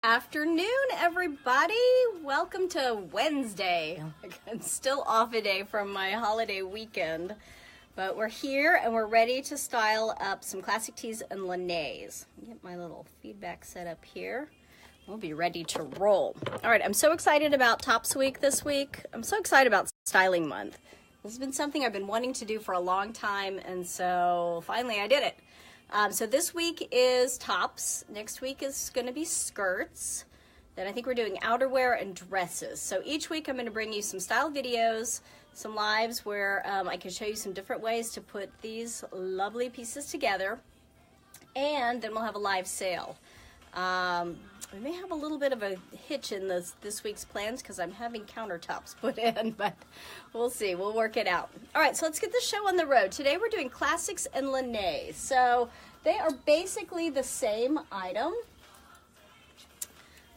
Afternoon, everybody. Welcome to Wednesday. I'm still off a day from my holiday weekend, but we're here and we're ready to style up some classic tees and Lynnaes. Get my little feedback set up here. We'll be ready to roll. All right, I'm so excited about Tops Week this week. I'm so excited about Styling Month. This has been something I've been wanting to do for a long time, and so finally I did it. So this week is tops. Next week is going to be skirts. Then I think we're doing outerwear and dresses. So each week I'm going to bring you some style videos, some lives where I can show you some different ways to put these lovely pieces together. And then we'll have a live sale. We may have a little bit of a hitch in this week's plans because I'm having countertops put in, but we'll see. We'll work it out. All right, so let's get the show on the road. Today we're doing classics and Lynnaes. So they are basically the same item.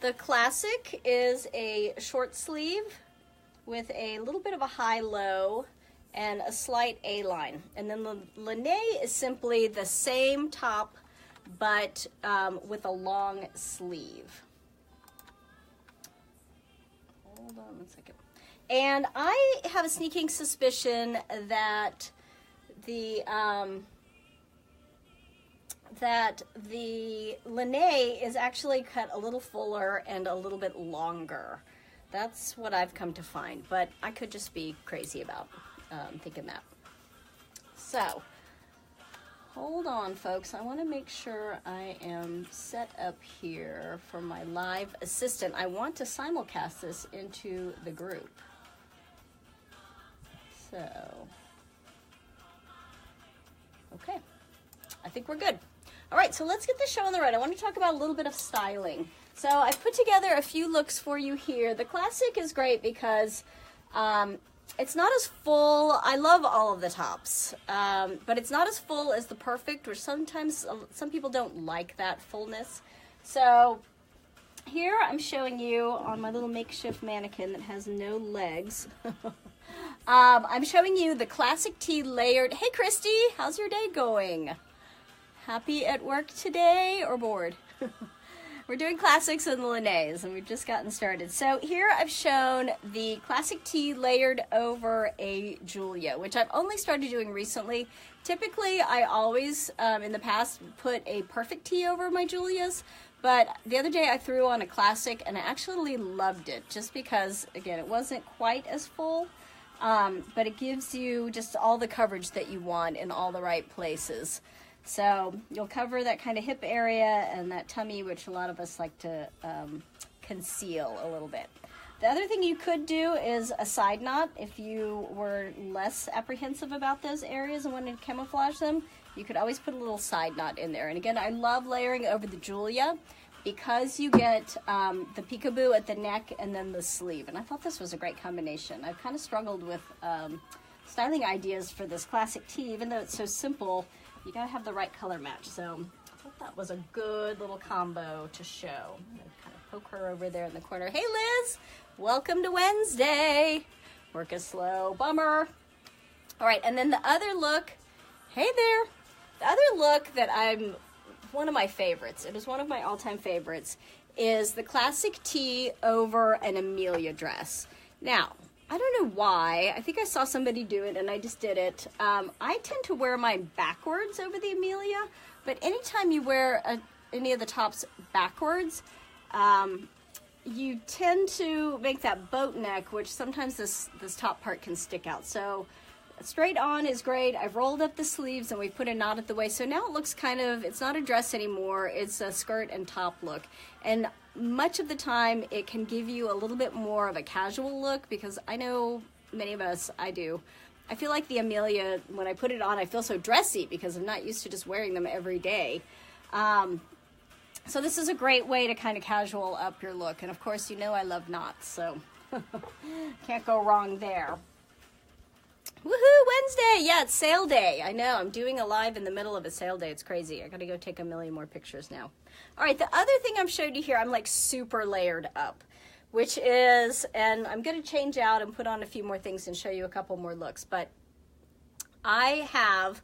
The classic is a short sleeve with a little bit of a high-low and a slight A-line. And then the Lynnaes is simply the same top but with a long sleeve. Hold on one second. And I have a sneaking suspicion that the Lynnaes is actually cut a little fuller and a little bit longer. That's what I've come to find, but I could just be crazy about thinking that. So hold on, folks. I want to make sure I am set up here for my live assistant. I want to simulcast this into the group. So, okay. I think we're good. All right, so let's get the show on the road. I want to talk about a little bit of styling. So I've put together a few looks for you here. The classic is great because it's not as full. I love all of the tops, but it's not as full as the perfect, which sometimes some people don't like that fullness. So here I'm showing you on my little makeshift mannequin that has no legs. I'm showing you the classic tee layered. Hey, Christy, how's your day going? Happy at work today or bored? We're doing classics and the Lynnaes, and we've just gotten started. So here I've shown the classic tee layered over a Julia, which I've only started doing recently. Typically, I always, in the past, put a perfect tee over my Julias, but the other day I threw on a classic, and I actually loved it, just because, again, it wasn't quite as full, but it gives you just all the coverage that you want in all the right places. So you'll cover that kind of hip area and that tummy, which a lot of us like to conceal a little bit. The other thing you could do is a side knot. If you were less apprehensive about those areas and wanted to camouflage them, you could always put a little side knot in there. And again, I love layering over the Julia because you get the peekaboo at the neck and then the sleeve. And I thought this was a great combination. I've kind of struggled with styling ideas for this classic tee, even though it's so simple. You gotta have the right color match. So I thought that was a good little combo to show. I'm gonna kind of poke her over there in the corner. Hey, Liz, welcome to Wednesday. Work is slow, bummer. All right, and then the other look, hey there. The other look that one of my favorites, it is one of my all-time favorites, is the classic tee over an Amelia dress. Now, I don't know why. I think I saw somebody do it and I just did it. I tend to wear mine backwards over the Amelia, but anytime you wear any of the tops backwards, you tend to make that boat neck, which sometimes this top part can stick out. So straight on is great. I've rolled up the sleeves and we've put a knot at the waist. So now it looks it's not a dress anymore. It's a skirt and top look. And much of the time it can give you a little bit more of a casual look because I know many of us, I do. I feel like the Amelia, when I put it on, I feel so dressy because I'm not used to just wearing them every day. So this is a great way to kind of casual up your look. And of course, you know I love knots, so can't go wrong there. Woohoo, Wednesday! Yeah, it's sale day. I know, I'm doing a live in the middle of a sale day. It's crazy. I gotta go take a million more pictures now. All right, the other thing I'm showing you here, I'm like super layered up, which is, and I'm gonna change out and put on a few more things and show you a couple more looks, but I have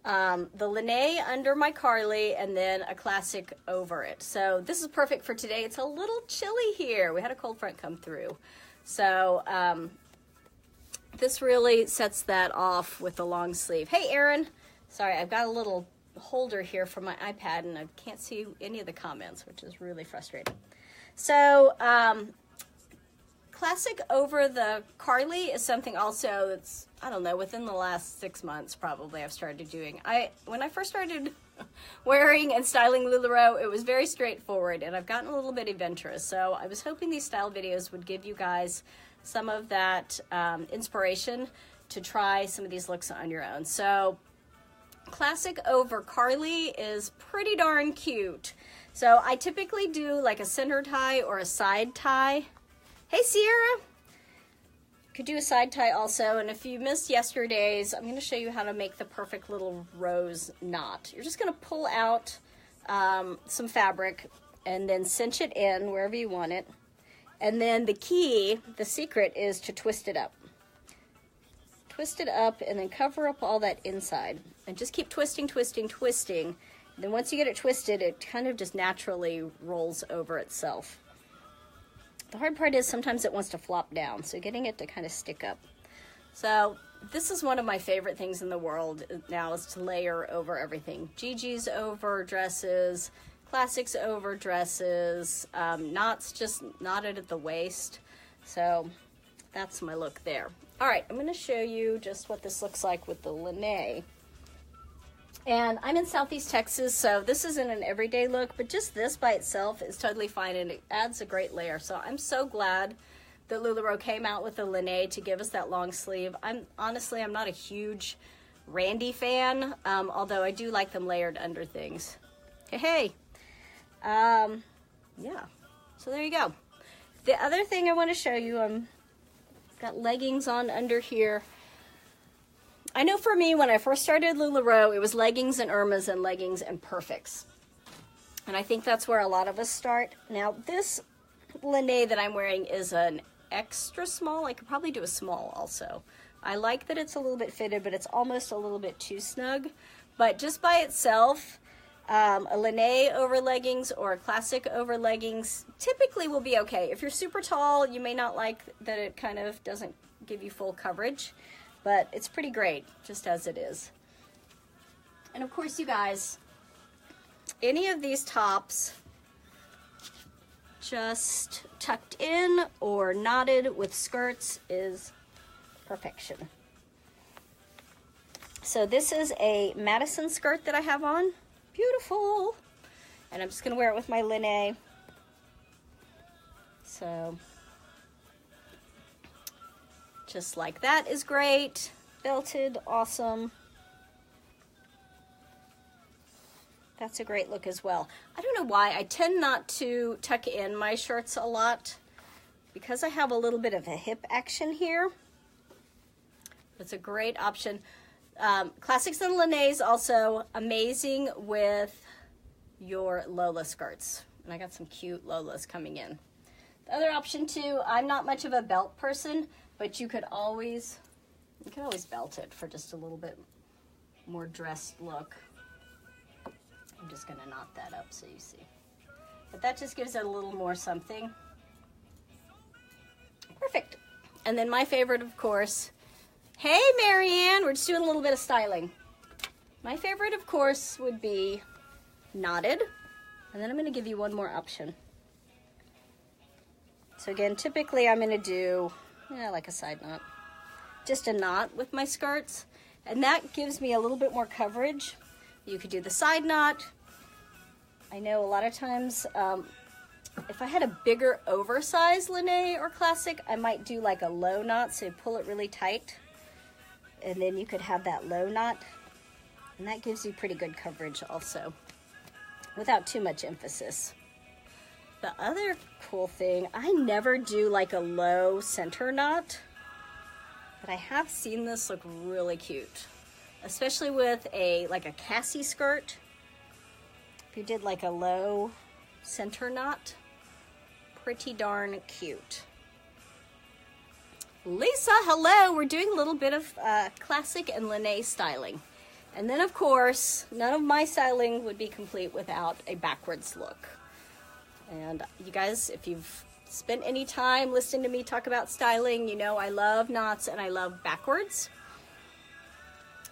the Lynnaes under my Carly, and then a classic over it. So this is perfect for today. It's a little chilly here. We had a cold front come through. So this really sets that off with the long sleeve. Hey, Erin. Sorry, I've got a little holder here for my iPad, and I can't see any of the comments, which is really frustrating. So classic over the Carly is something also that's, I don't know, within the last 6 months probably I've started doing. When I first started wearing and styling LuLaRoe, it was very straightforward, and I've gotten a little bit adventurous. So I was hoping these style videos would give you guys some of that inspiration to try some of these looks on your own. So classic over Carly is pretty darn cute. So I typically do like a center tie or a side tie. Hey, Sierra. Could do a side tie also, and if you missed yesterday's, I'm going to show you how to make the perfect little rose knot. You're just going to pull out some fabric and then cinch it in wherever you want it. And then the key, the secret, is to twist it up. Twist it up and then cover up all that inside. And just keep twisting, twisting, twisting. And then once you get it twisted, it kind of just naturally rolls over itself. The hard part is sometimes it wants to flop down, so getting it to kind of stick up. So this is one of my favorite things in the world now, is to layer over everything. Gigi's over dresses, classics over dresses, knots just knotted at the waist. So that's my look there. All right, I'm going to show you just what this looks like with the Lynnaes. And I'm in Southeast Texas, so this isn't an everyday look, but just this by itself is totally fine, and it adds a great layer. So I'm so glad that LuLaRoe came out with the Lynnaes to give us that long sleeve. Honestly, I'm not a huge Randy fan, although I do like them layered under things. Hey. Yeah, so there you go. The other thing I want to show you, I've got leggings on under here. I know for me, when I first started LuLaRoe, it was leggings and Irmas and leggings and perfects. And I think that's where a lot of us start. Now, this Lynnaes that I'm wearing is an extra small. I could probably do a small also. I like that it's a little bit fitted, but it's almost a little bit too snug. But just by itself, a Lynnaes over leggings or a classic over leggings typically will be okay. If you're super tall, you may not like that it kind of doesn't give you full coverage. But it's pretty great, just as it is. And of course, you guys, any of these tops just tucked in or knotted with skirts is perfection. So this is a Madison skirt that I have on. Beautiful. And I'm just going to wear it with my Lynnaes. So just like that is great. Belted, awesome. That's a great look as well. I don't know why. I tend not to tuck in my shirts a lot because I have a little bit of a hip action here. It's a great option. Classics and Lynnaes also amazing with your Lola skirts. And I got some cute Lolas coming in. The other option too, I'm not much of a belt person, but you could always belt it for just a little bit more dressed look. I'm just gonna knot that up so you see. But that just gives it a little more something. Perfect. And then my favorite, of course, hey Marianne, we're just doing a little bit of styling. My favorite, of course, would be knotted. And then I'm gonna give you one more option. So again, typically I'm gonna do like a side knot. Just a knot with my skirts. And that gives me a little bit more coverage. You could do the side knot. I know a lot of times, if I had a bigger oversized Lynnaes or classic, I might do like a low knot, so you pull it really tight. And then you could have that low knot. And that gives you pretty good coverage also, without too much emphasis. The other cool thing, I never do like a low center knot, but I have seen this look really cute, especially with like a Cassie skirt. If you did like a low center knot, pretty darn cute. Lisa, hello. We're doing a little bit of classic and Lynnaes styling. And then of course, none of my styling would be complete without a backwards look. And you guys, if you've spent any time listening to me talk about styling, you know I love knots and I love backwards.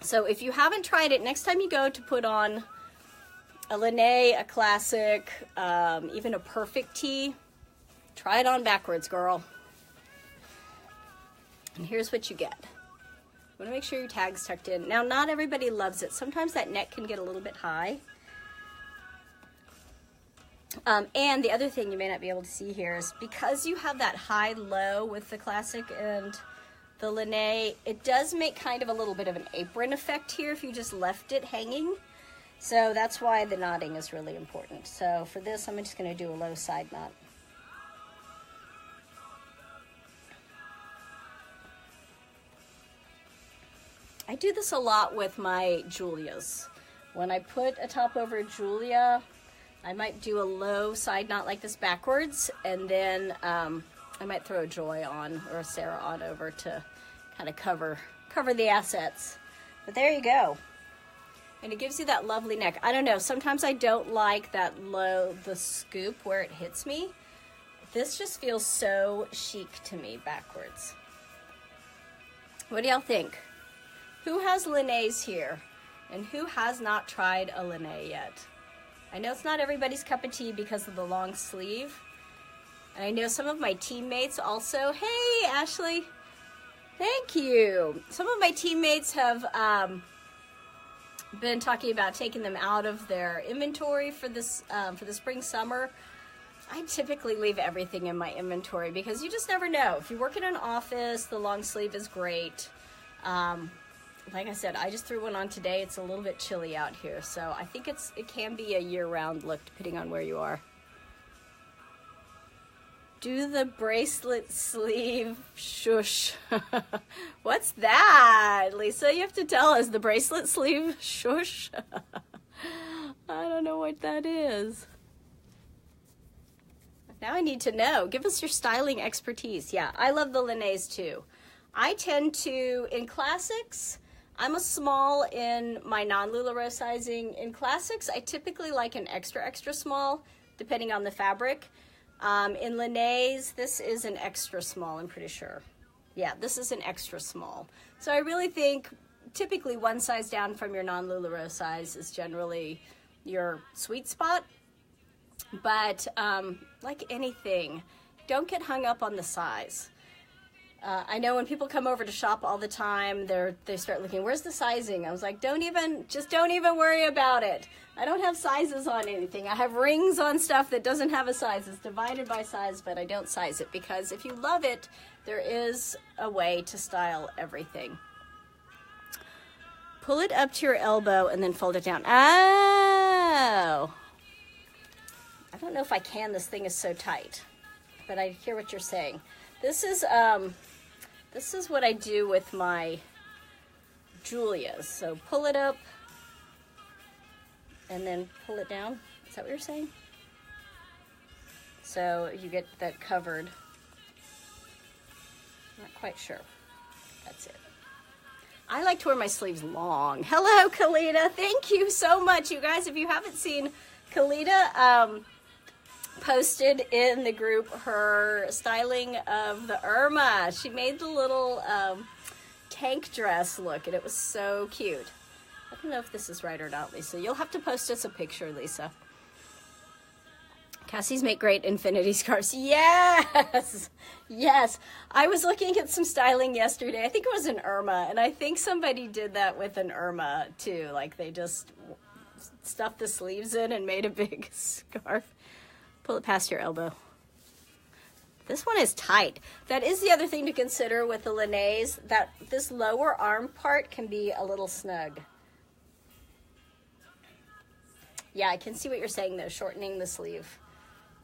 So if you haven't tried it, next time you go to put on a Lynnaes, a classic, even a perfect tee, try it on backwards, girl. And here's what you get. You want to make sure your tag's tucked in. Now, not everybody loves it. Sometimes that neck can get a little bit high. And the other thing you may not be able to see here is because you have that high-low with the classic and the Lynnaes, it does make kind of a little bit of an apron effect here if you just left it hanging. So that's why the knotting is really important. So for this, I'm just going to do a low side knot. I do this a lot with my Julias. When I put a top over a Julia, I might do a low side knot like this backwards, and then I might throw a Joy on or a Sarah on over to kind of cover the assets. But there you go. And it gives you that lovely neck. I don't know, sometimes I don't like that the scoop where it hits me. This just feels so chic to me backwards. What do y'all think? Who has Lynnaes here? And who has not tried a Lynnaes yet? I know it's not everybody's cup of tea because of the long sleeve. And I know some of my teammates also. Hey, Ashley. Thank you. Some of my teammates have been talking about taking them out of their inventory for this for the spring summer. I typically leave everything in my inventory because you just never know. If you work in an office, the long sleeve is great. Like I said, I just threw one on today. It's a little bit chilly out here, so I think it can be a year-round look depending on where you are. Do the bracelet sleeve shush. What's that, Lisa? You have to tell us. The bracelet sleeve shush. I don't know what that is. Now I need to know. Give us your styling expertise. Yeah, I love the Lynnaes too. I tend to, in classics, I'm a small in my non-LuLaRoe sizing. In classics, I typically like an extra, extra small, depending on the fabric. In Lynnaes, this is an extra small, I'm pretty sure. Yeah, this is an extra small. So I really think typically one size down from your non-LuLaRoe size is generally your sweet spot. But like anything, don't get hung up on the size. I know when people come over to shop all the time, they start looking, where's the sizing? I was like, don't even worry about it. I don't have sizes on anything. I have rings on stuff that doesn't have a size. It's divided by size, but I don't size it because if you love it, there is a way to style everything. Pull it up to your elbow and then fold it down. Oh! I don't know if I can. This thing is so tight, but I hear what you're saying. This is what I do with my Julias. So pull it up and then pull it down. Is that what you're saying? So you get that covered. Not quite sure. That's it. I like to wear my sleeves long. Hello, Kalita. Thank you so much. You guys, if you haven't seen Kalita, posted in the group her styling of the Irma. She made the little tank dress look, and it was so cute. I don't know if this is right or not, Lisa. You'll have to post us a picture, Lisa. Cassie's make great infinity scarves. Yes! Yes. I was looking at some styling yesterday. I think it was an Irma, and I think somebody did that with an Irma, too. Like, they just stuffed the sleeves in and made a big scarf. Pull it past your elbow. This one is tight. That is the other thing to consider with the Lynnaes, that this lower arm part can be a little snug. Yeah, I can see what you're saying though, shortening the sleeve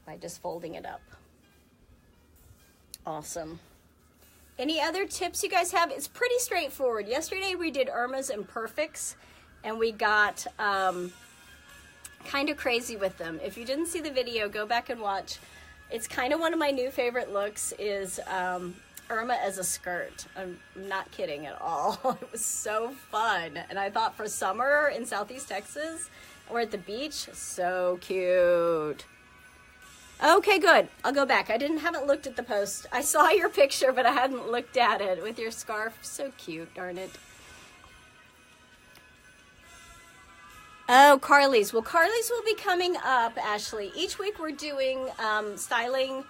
by just folding it up. Awesome. Any other tips you guys have? It's pretty straightforward. Yesterday we did Irmas and Perfects, and we got kind of crazy with them. If you didn't see the video, go back and watch. It's kind of one of my new favorite looks is Irma as a skirt. I'm not kidding at all. It was so fun. And I thought for summer in Southeast Texas, we're at the beach, so cute. Okay, good. I'll go back. I haven't looked at the post. I saw your picture, but I hadn't looked at it with your scarf. So cute, darn it. Oh, Carly's. Well, Carly's will be coming up, Ashley. Each week we're doing styling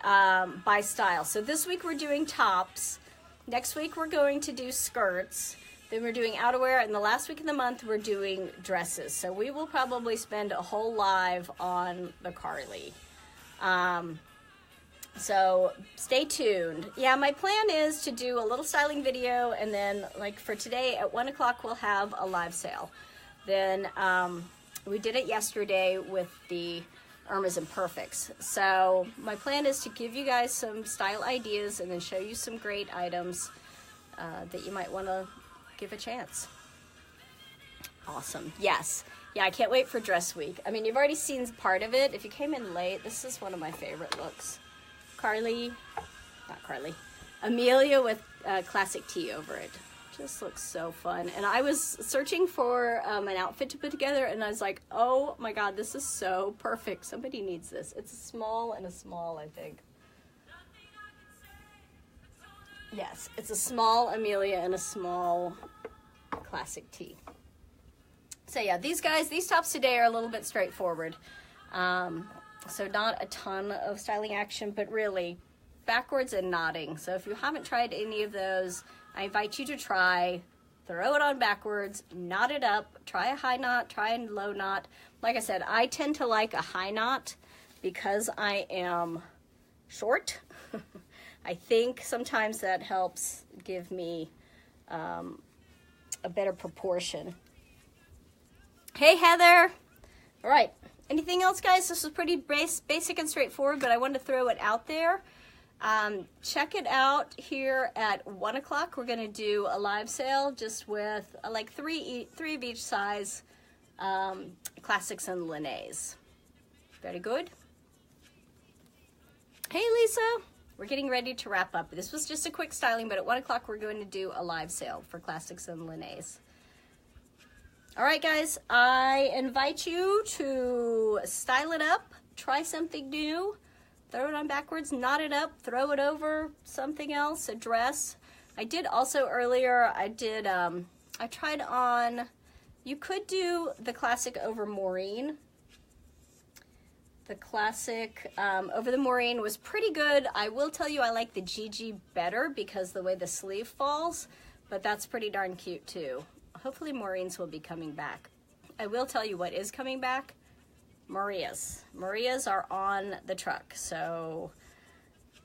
by style. So this week we're doing tops. Next week we're going to do skirts. Then we're doing outerwear. And the last week of the month we're doing dresses. So we will probably spend a whole live on the Carly. So stay tuned. Yeah, my plan is to do a little styling video. And then like for today at 1 o'clock we'll have a live sale. Then we did it yesterday with the Irmas and Perfects. So my plan is to give you guys some style ideas and then show you some great items that you might want to give a chance. Awesome. Yes. Yeah, I can't wait for dress week. I mean, you've already seen part of it. If you came in late, this is one of my favorite looks. Amelia with classic tee over it. Just looks so fun. And I was searching for an outfit to put together and I was like, oh my God, this is so perfect. Somebody needs this. It's a small and a small, I think. Yes, it's a small Amelia and a small classic tee. So yeah, these tops today are a little bit straightforward. So not a ton of styling action, but really backwards and knotting. So if you haven't tried any of those, I invite you to try, throw it on backwards, knot it up, try a high knot, try a low knot. Like I said, I tend to like a high knot because I am short. I think sometimes that helps give me a better proportion. Hey, Heather. All right. Anything else, guys? This was pretty basic and straightforward, but I wanted to throw it out there. Check it out here at 1 o'clock. We're going to do a live sale just with like three of each size classics and Lynnaes. Very good. Hey, Lisa. We're getting ready to wrap up. This was just a quick styling, but at 1 o'clock we're going to do a live sale for classics and Lynnaes. All right, guys. I invite you to style it up, try something new. Throw it on backwards, knot it up, throw it over something else, a dress. I did also earlier, I tried on, you could do the classic over Maureen. The classic over the Maureen was pretty good. I will tell you I like the Gigi better because the way the sleeve falls, but that's pretty darn cute too. Hopefully Maureen's will be coming back. I will tell you what is coming back. Maria's. Maria's are on the truck. So,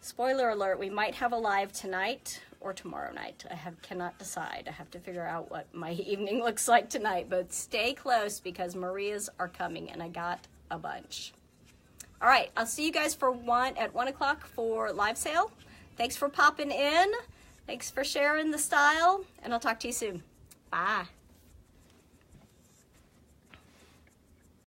spoiler alert, we might have a live tonight or tomorrow night. I cannot decide. I have to figure out what my evening looks like tonight. But stay close because Maria's are coming and I got a bunch. All right, I'll see you guys at 1 o'clock for live sale. Thanks for popping in. Thanks for sharing the style. And I'll talk to you soon. Bye.